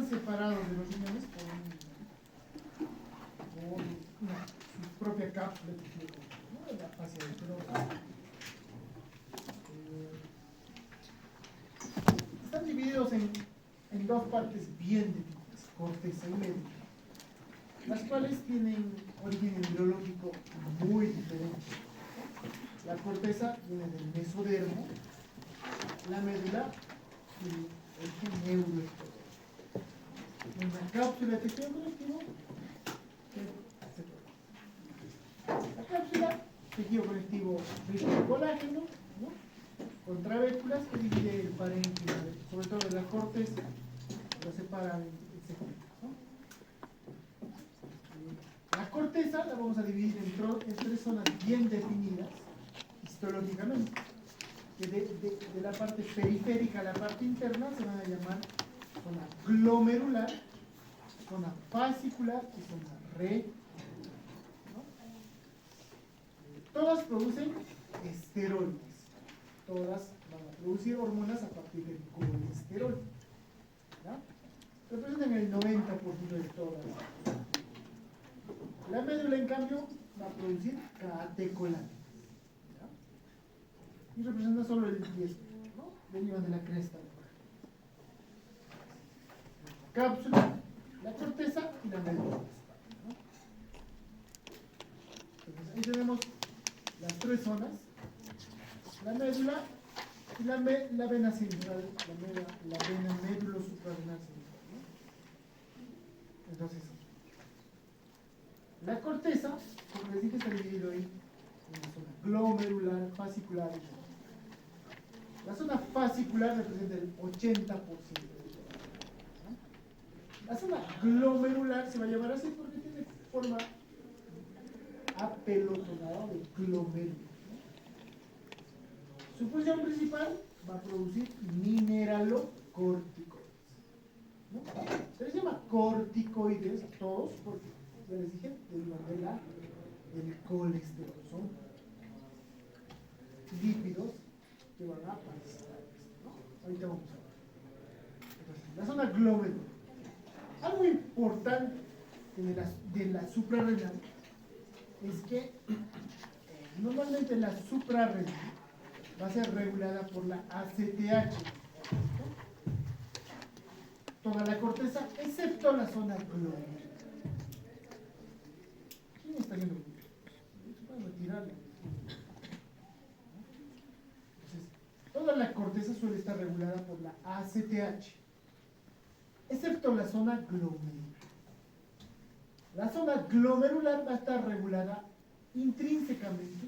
están separados de los riñones por su propia cápsula, ¿no? La fascia ventrosa. Están divididos en dos partes bien definidas, corteza y médula, las cuales tienen origen embriológico muy diferente. La corteza viene del mesodermo, la médula del origen neuroectodermo. Una cápsula de tejido conectivo la cápsula, tejido conectivo rico en colágeno, ¿no? Con trabéculas que divide el parénquima, sobre todo de la corteza, lo separa en segmentos, ¿no? La corteza la vamos a dividir en tres zonas bien definidas histológicamente. Que de la parte periférica a la parte interna se van a llamar zona glomerular, zona fascicular y zona reticular, ¿no? Todas producen esteroides, todas van a producir hormonas a partir del colesterol, ¿ya? Representan el 90% de todas. La médula, en cambio, va a producir catecolaminas, ¿ya? Y representa solo el 10%, ¿no? Derivan de la cresta. La cápsula, la corteza y la médula, ¿no? Entonces, ahí tenemos las tres zonas: la médula y la vena central, la vena médulo-suprarrenal central, ¿no? Entonces, la corteza, como les dije, está dividido ahí en la zona glomerular, fascicular y reticular. La zona fascicular representa el 80% de todo, ¿no? La zona glomerular se va a llamar así porque tiene forma apelotonada de glomérulo, ¿no? Su función principal va a producir mineralocorticoides, ¿no? Se les llama corticoides a todos porque, ya les dije, derivan del colesterol. Son lípidos que van a parasitar esto, ¿no? Ahorita vamos a ver. Entonces, la zona glomerular. Algo importante de la suprarrenal es que normalmente la suprarrenal va a ser regulada por la ACTH, ¿no? Toda la corteza, excepto la zona glomerular. ¿Quién está viendo? Pueden retirarla. Entonces, toda la corteza suele estar regulada por la ACTH, excepto la zona glomerular. La zona glomerular va a estar regulada intrínsecamente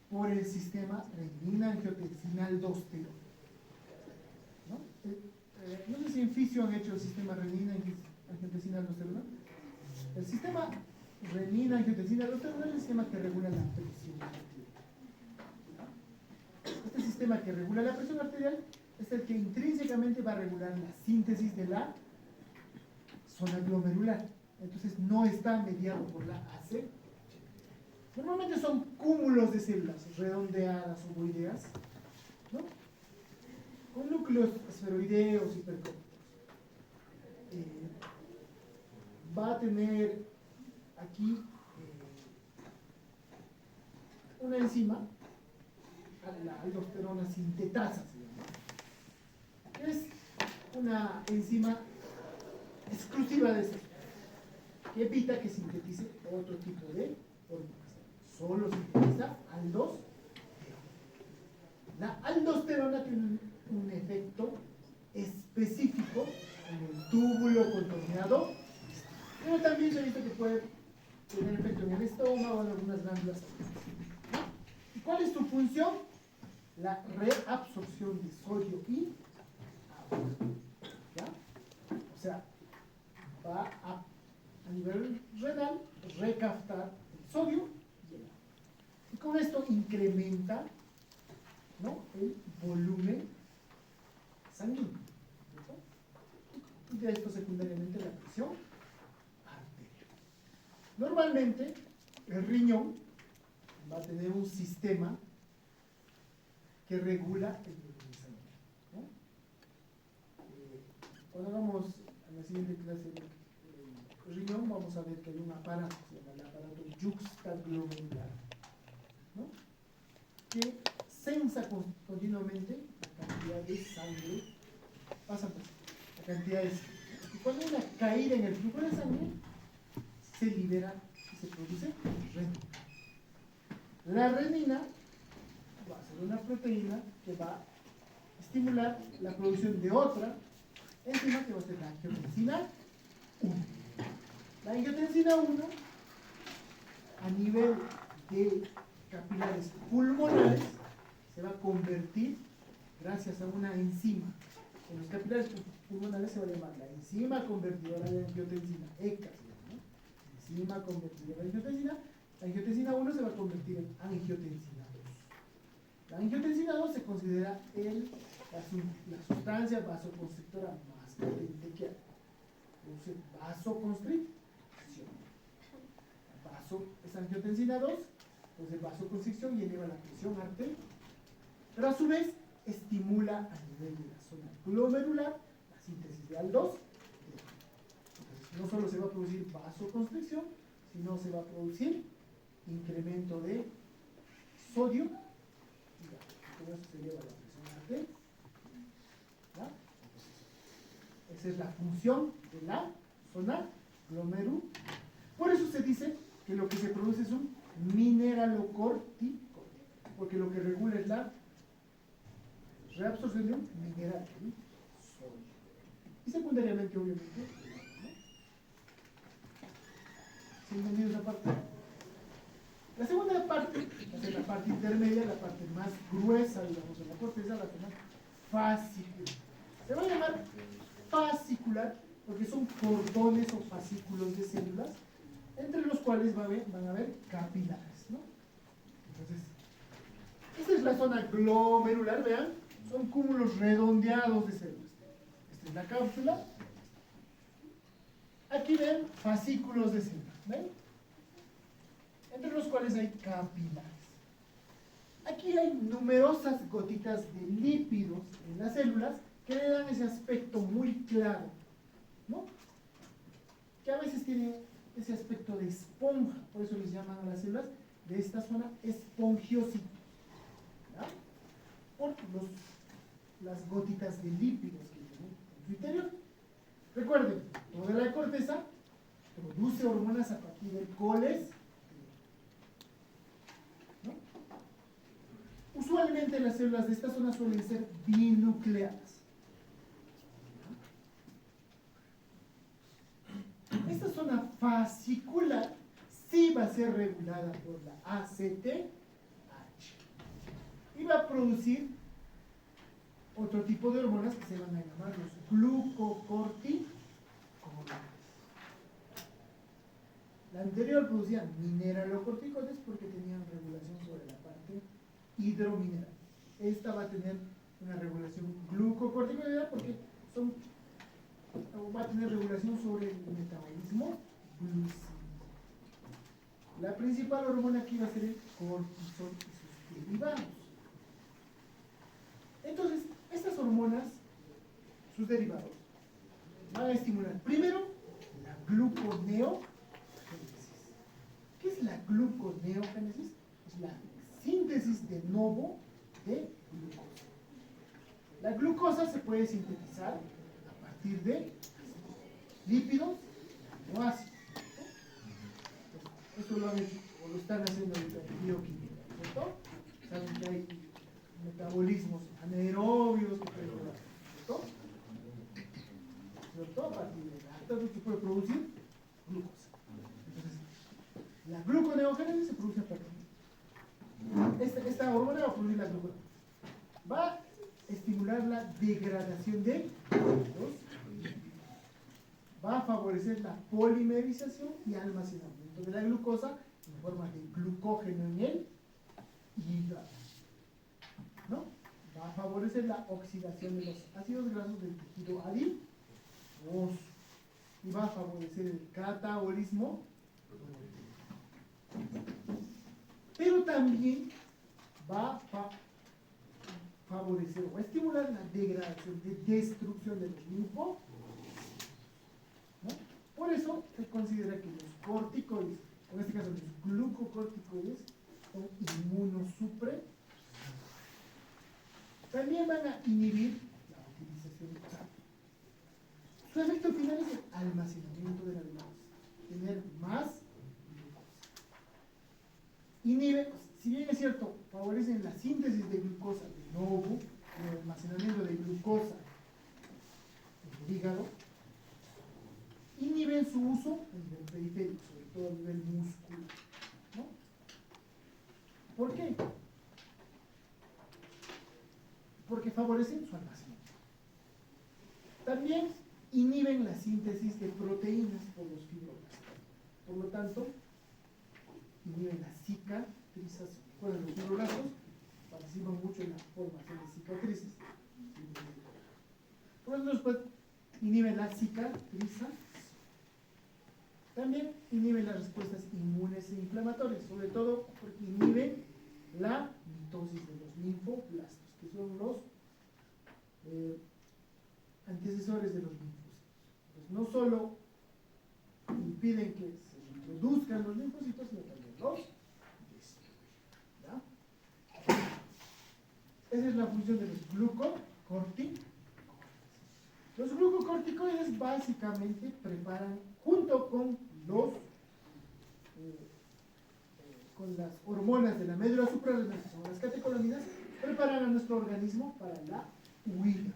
por el sistema renina-angiotensina-aldosterona, ¿no? No sé si en fisio han hecho el sistema renina-angiotensina-aldosterona. El sistema renina-angiotensina-aldosterona es el sistema que regula la presión arterial. Este sistema que regula la presión arterial es el que intrínsecamente va a regular la síntesis de la zona glomerular. Entonces no está mediado por la AC. Normalmente son cúmulos de células redondeadas, ovoideas, ¿no? Con núcleos esferoideos hipercónicos. Va a tener aquí una enzima, la aldosterona sintetasa, se llama, que es una enzima exclusiva de esta especie, que evita que sintetice otro tipo de hormonas. Solo sintetiza aldosterona. La aldosterona tiene un efecto específico en el túbulo contorneado, pero también se ha visto que puede tener efecto en el estómago o en algunas glándulas. ¿Y cuál es su función? La reabsorción de sodio y agua, ¿ya? O sea, va a nivel renal recaptar el sodio y el agua. Y con esto incrementa, ¿no?, el volumen sanguíneo, ¿no? Y de esto secundariamente la presión arterial. Normalmente el riñón va a tener un sistema que regula el volumen sanguíneo, ¿no? Cuando hagamos siguiente clase de riñón vamos a ver que hay un aparato, se llama el aparato yuxtaglomerular, ¿no? Que censa continuamente la cantidad de sangre, pasa la cantidad de sangre. Y cuando hay una caída en el flujo de sangre, se libera y se produce renina. La renina va a ser una proteína que va a estimular la producción de otra enzima que va a ser la angiotensina 1. La angiotensina 1, a nivel de capilares pulmonares, se va a convertir gracias a una enzima. En los capilares pulmonares se va a llamar la enzima convertidora de angiotensina, ECA, ¿no? Enzima convertidora de angiotensina. La angiotensina 1 se va a convertir en angiotensina 2. La angiotensina 2 se considera la sustancia vasoconstrictora más potente que hay. Produce vasoconstricción. Es angiotensina 2, produce vasoconstricción y eleva la presión arterial. Pero a su vez estimula a nivel de la zona glomerular la síntesis de aldol. Entonces, no solo se va a producir vasoconstricción, sino se va a producir incremento de sodio y con eso se eleva la presión arterial. Esa es la función de la zona glomerular. Por eso se dice que lo que se produce es un mineralocorticoide, porque lo que regula es la reabsorción de un mineral, ¿sí? Sodio. Y secundariamente, obviamente, ¿no? ¿Se ha entendido esa parte? La segunda parte, es la parte intermedia, la parte más gruesa, digamos, de la corteza, la zona fascicular. Se va a llamar fascicular porque son cordones o fascículos de células, entre los cuales van a haber capilares, ¿no? Entonces, esta es la zona glomerular, vean, son cúmulos redondeados de células. Esta es la cápsula. Aquí ven fascículos de células, ¿ven? Entre los cuales hay capilares. Aquí hay numerosas gotitas de lípidos en las células que le dan ese aspecto muy claro, ¿no? Que a veces tiene ese aspecto de esponja, por eso les llaman a las células de esta zona espongiositos, ¿ya? Por las gotitas de lípidos que tienen en su interior. Recuerden, toda la corteza produce hormonas a partir del colesterol, ¿no? Usualmente las células de esta zona suelen ser binucleadas. Esta zona fascicular sí va a ser regulada por la ACTH y va a producir otro tipo de hormonas que se van a llamar los glucocorticoides. La anterior producía mineralocorticoides porque tenían regulación sobre la parte hidromineral. Esta va a tener una regulación glucocorticoidea porque va a tener regulación sobre el metabolismo glucídico. La principal hormona aquí va a ser el cortisol y sus derivados. Entonces, estas hormonas, sus derivados, van a estimular primero la gluconeogénesis. ¿Qué es la gluconeogénesis? Es la síntesis de nuevo de glucosa. La glucosa se puede sintetizar a partir de lípidos o ácidos. Esto lo han hecho, o lo están haciendo ahorita en bioquímica, ¿cierto? Saben que hay metabolismos anaerobios, ¿cierto? ¿Cierto? A partir de la se puede producir glucosa. Entonces, la gluconeogénesis se produce a partir de esta hormona va a producir la glucosa. Va a estimular la degradación de lípidos, va a favorecer la polimerización y almacenamiento de la glucosa en forma de glucógeno en el hígado, ¿no? Va a favorecer la oxidación de los ácidos grasos del tejido adiposo y va a favorecer el catabolismo, pero también va a favorecer o a estimular la degradación de destrucción de los linfocitos. se considera que los corticoides, en este caso los glucocorticoides, son inmunosupresores. También van a inhibir la utilización de agua. Su efecto final es el almacenamiento de la glucosa, tener más glucosa. Inhibe, si bien es cierto, favorecen la síntesis de glucosa de nuevo, el almacenamiento de glucosa en el hígado, inhiben su uso a nivel periférico, sobre todo a nivel muscular, ¿no? ¿Por qué? Porque favorecen su almacenamiento. También inhiben la síntesis de proteínas por los fibroblastos. Por lo tanto, inhiben la cicatrización. Recuerden, los fibroblastos participan mucho en la formación de cicatrices. Por lo tanto, después inhiben la cicatrización. También inhiben las respuestas inmunes e inflamatorias, sobre todo porque inhiben la mitosis de los linfoblastos, que son los antecesores de los linfocitos. Pues no solo impiden que se reproduzcan los linfocitos, sino también los destruyen. ¿Ya? Esa es la función de los glucocorticoides. Los glucocorticoides básicamente preparan, junto con con las hormonas de la médula suprarrenal, que son las catecolaminas, preparan a nuestro organismo para la huida.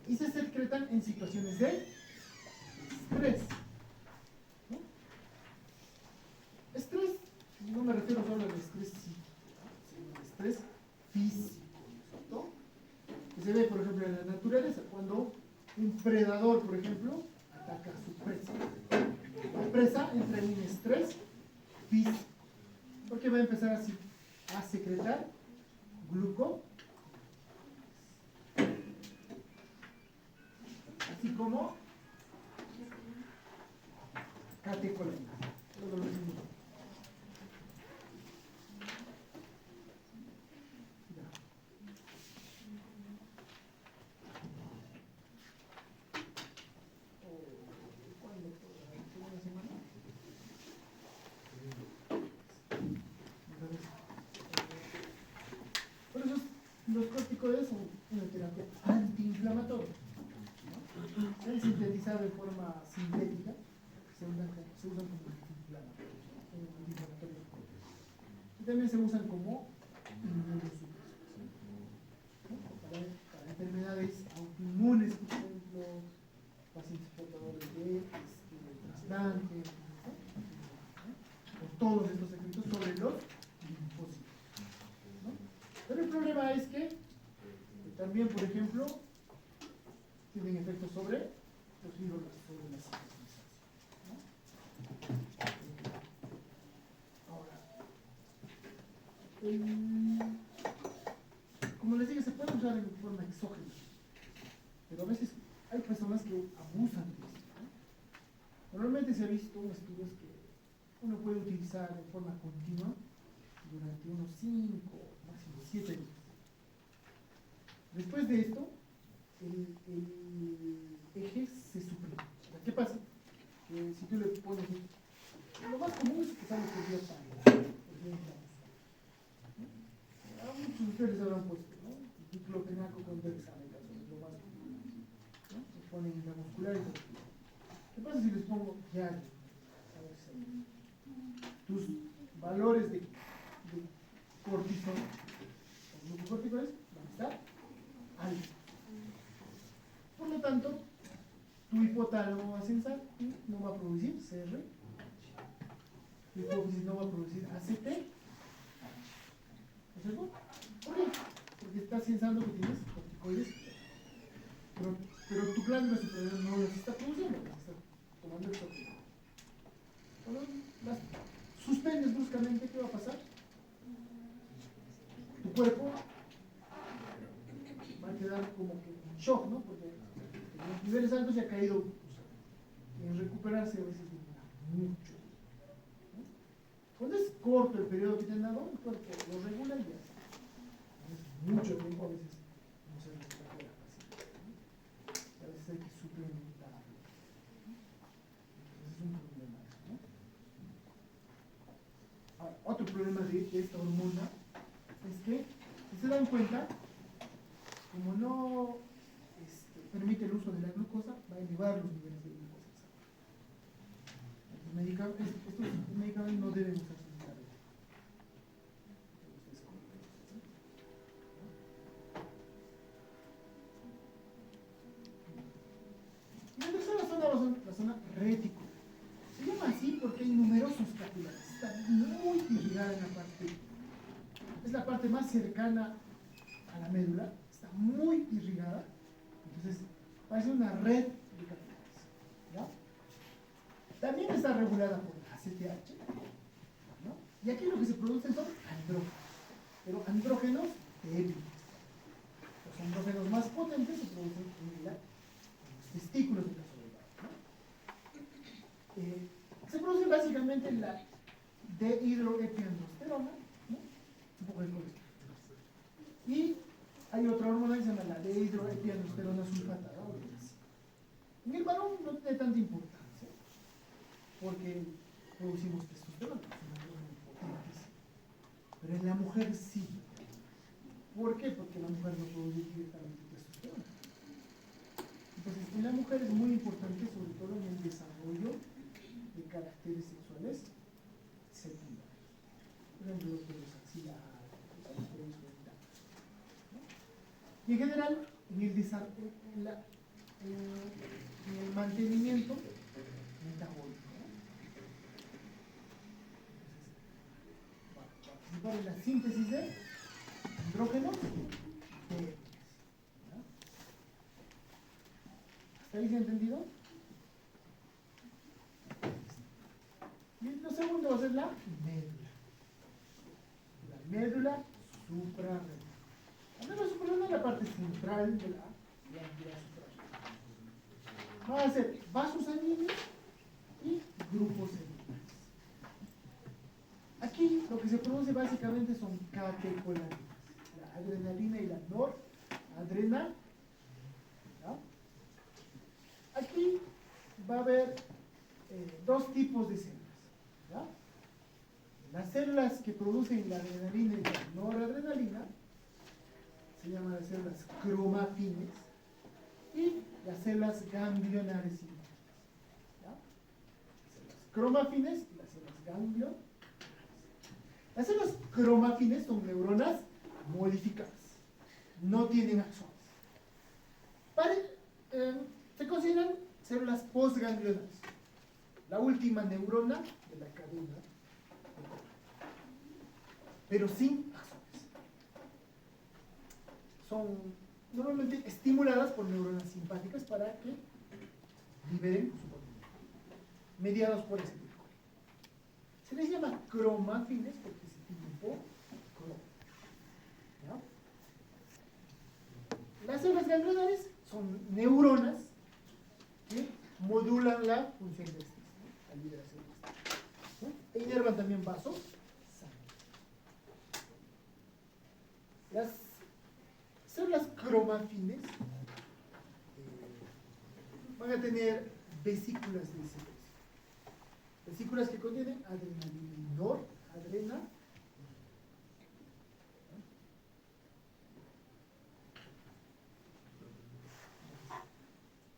Y se secretan en situaciones de estrés. ¿No? Estrés, no me refiero solo al estrés psíquico, sino al estrés físico, ¿no? Que se ve, por ejemplo, en la naturaleza, cuando un predador, por ejemplo, ataca a su presa. La presa entra en un estrés físico, porque va a empezar así a secretar gluco, así como catecolaminas. Todo lo mismo. Por eso los corticoides son una terapia antiinflamatoria, ¿no? Se han sintetizado de forma sintética, se usan como antiinflamatorios, y también se usan como inmunosupresores, ¿no? Para enfermedades autoinmunes, por ejemplo, pacientes portadores de trasplante, ¿no? Por todos estos efectos sobre los linfocitos, ¿no? Pero el problema es que también, por ejemplo, tienen efectos sobre los fibroblastos, sobre la cicatrización, ¿no? Ahora, como les dije, se puede usar en forma exógena, pero a veces hay personas que abusan de esto, ¿no? Normalmente se ha visto en estudios que uno puede utilizar de forma continua durante unos 5, máximo 7 días. Después de esto, el eje se suprime. ¿Qué pasa? Si tú le pones, lo más común es que sale por vía parenteral, por vía intramuscular, ¿no? A muchos de ustedes les habrán puesto, ¿no? Diclofenaco con dexamethaso, es lo más común, ¿no? Se ponen intramuscular y muscular. ¿Qué pasa si les pongo diario? A ver si tus valores de cortisol o glucocorticoides van a estar altos. Por lo tanto, tu hipotálamo va a censar y no va a producir CR. Tu hipófisis no va a producir ACT. ¿No es cierto? ¿Por qué? Porque estás censando que tienes corticoides, pero tu glándula superior no los está produciendo, las está tomando el corticoide. Cuando las suspendes bruscamente, ¿qué va a pasar? Tu cuerpo va a quedar como que en shock, ¿no? Porque en los niveles altos ya ha caído, en recuperarse a veces demora mucho, ¿no? Cuando es corto el periodo que te han dado, el cuerpo lo regula y ya está. Es mucho tiempo, a veces no se recupera fácilmente, problema de esta hormona es que, si se dan cuenta, como no permite el uso de la glucosa, va a elevar los niveles de glucosa. Estos medicamentos no deben usarse en la red. Y la tercera zona va a ser la zona reticular. Se llama así porque hay numerosos capilares. Está muy irrigada en la parte. Es la parte más cercana a la médula. Está muy irrigada. Entonces, parece una red de capilares. ¿Ya? También está regulada por la ACTH. ¿No? Y aquí lo que se producen son andrógenos. Pero andrógenos débiles. Los andrógenos más potentes se producen en los testículos de la soledad. ¿No? Se produce básicamente la dehidroepiandrosterona, ¿no? Un poco de colesterol. Y hay otra hormona que se llama la dehidroepiandrosterona sulfatada. En el varón no tiene tanta importancia, porque producimos testosterona, es una hormona importantísima. Pero en la mujer sí. ¿Por qué? Porque la mujer no produce directamente testosterona. Entonces, en la mujer es muy importante, sobre todo en el desarrollo de caracteres sexuales secundarios. Por ejemplo, los pelos axilares, los pelos genitales. ¿No? Y en general, en el mantenimiento metabólico. ¿No? Va a participar en la síntesis de andrógenos débiles. ¿Hasta ahí se ha entendido? Y lo segundo va a ser la médula. La médula suprarrenal. La médula suprarrenal es la parte central de la glándula suprarrenal. Va a ser vasos sanguíneos y grupos celulares. Aquí lo que se produce básicamente son catecolaminas, la adrenalina y la noradrenalina. Aquí va a haber dos tipos de células. ¿Ya? Las células que producen la adrenalina y la noradrenalina se llaman las células cromafines y las células ganglionares sinaptóticas. ¿Ya? Las células cromafines y las células ganglionares. Las células cromafines son neuronas modificadas, no tienen axones. Se consideran células postganglionares, la última neurona de la cadena, pero sin axones. Son normalmente estimuladas por neuronas simpáticas para que liberen su contenido, mediados por este tipo. Se les llama cromafines porque se tienen por cromo. ¿Ya? Las células ganglionares son neuronas que modulan la función de este, la liberación de este. E inervan también vasos sanguíneos. Las células cromafines van a tener vesículas de secreción. Vesículas que contienen adrenalina y noradrenalina.